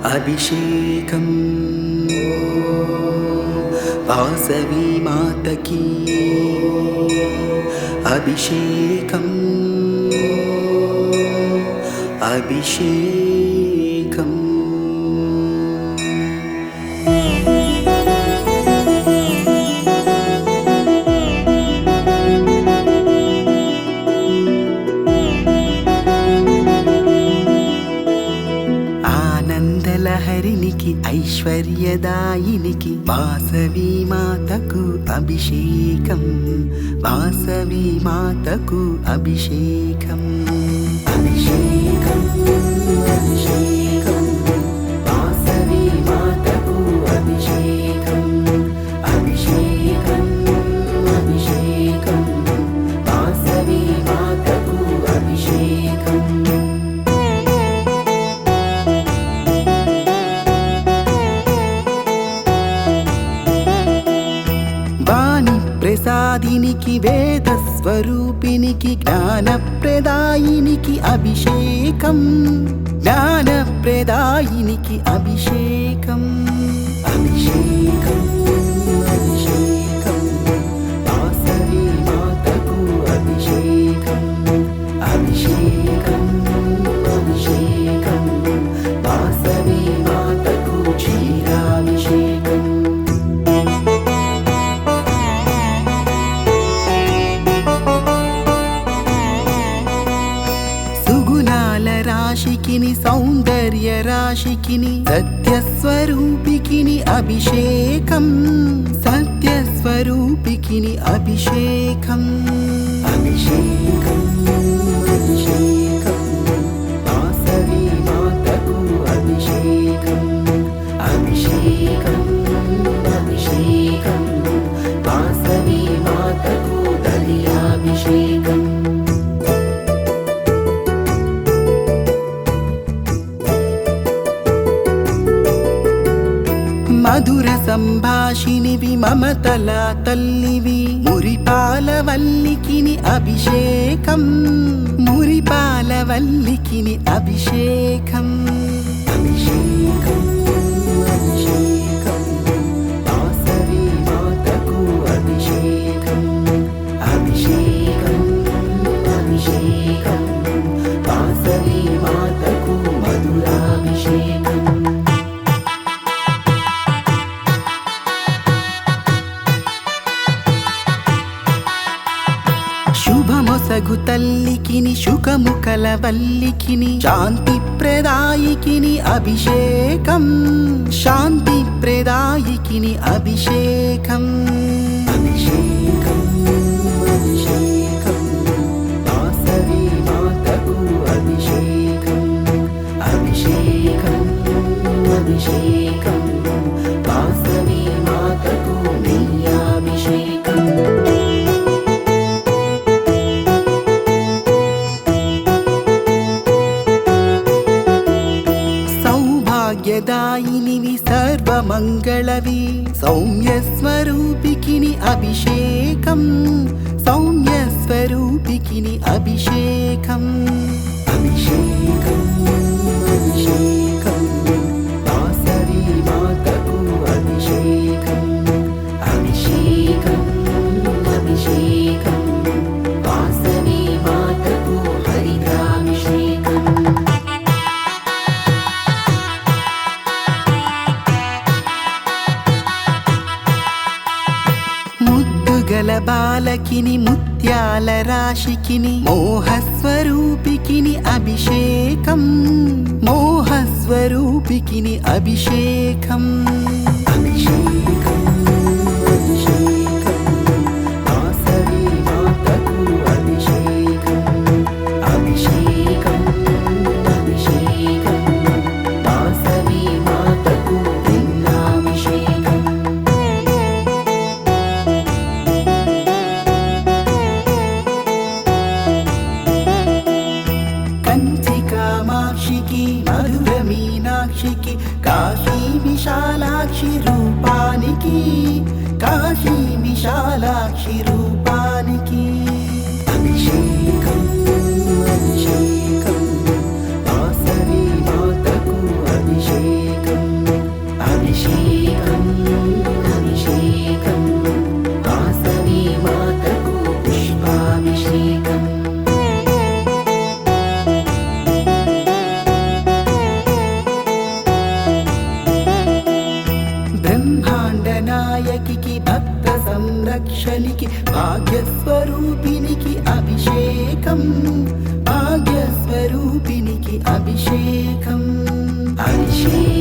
అభిషేకం వాసవి మాతకి అభిషేకం అభిషేకం ఆనందలహరినికి ఐశ్వర్యదాయినికి వాసవి మాతకు అభిషేకం వాసవి మాతకు అభిషేకం అభిషేకం అభిషేకం వాసవి మాతకు అభిషేకం అభిషేకం అభిషేకం వాసవి మాతకు అభిషేకం ప్రసాదినికి వేద స్వరూపినికి జ్ఞానప్రదాయినికి అభిషేకం జ్ఞానప్రదాయినికి అభిషేకం అభిషేకం అభిషేకం వాసవి మాతకు అభిషేకం అభిషేకం అభిషేకం వాసవి మాతకు క్షీరాభిషేకం రాశికిని సౌందర్య రాశికిని సత్యస్వరూపికిని అభిషేకం సత్యస్వరూపికిని అభిషేకం అభిషేకం అభిషేకం వాసవి మాతకు అభిషేకం అభిషేకం అభిషేకం వాసవి మాతకు దర్యాభిషేకం మధుర సంభాషినివి మమతల తల్లివి మురిపాల వల్లికిని అభిషేకం మురిపాల వల్లికిని అభిషేకం అభిషేకం అభిషేకం వాసవి మాతకు అభిషేకం అభిషేకం అభిషేకం వాసవి మాతకు మధురాభిషేకం శుభమొసగు తల్లికిని శుకము కలవల్లికిని శాంతి ప్రదాయికిని అభిషేకం శాంతి ప్రదాయికిని అభిషేకం అభిషేకం అభిషేకం వాసవి మాతకు అభిషేకం అభిషేకం అభిషేకం వాసవి మాతకు నెయ్యాభిషేకం సౌభాగ్యదాయినివి సర్వమంగళవి సౌమ్యస్వరూపికిని అభిషేకం సౌమ్యస్వరూపికిని అభిషేకం అభిషేకం అభిషేకం వాసవి మాతకు అభిషేకం అభిషేకం అభిషేకం వాసవి మాతకు హరిద్రాభిషేకం ముద్దుగల బాలకిని ముత్యాల రాశికిని మోహస్వరూపికిని అభిషేకం మోహస్వరూపికిని అభిషేకం అభిషేకం అభిషేకం వాసవి మాతకు అభిషేకం అభిషేకం అభిషేకం వాసవి మాతకు భిన్నాభిషేకం కామాక్షికి మధుర మీనాక్షికి కాశీ విశాలాక్షి రూపానికి కాశీ విశాలాక్షి రూపానికి అభిషేకం అభిషేకం వాసవి మాతకు అభిషేకం అభిషేకం భాగ్యస్వరూపినికి అభిషేకం అభిషేకం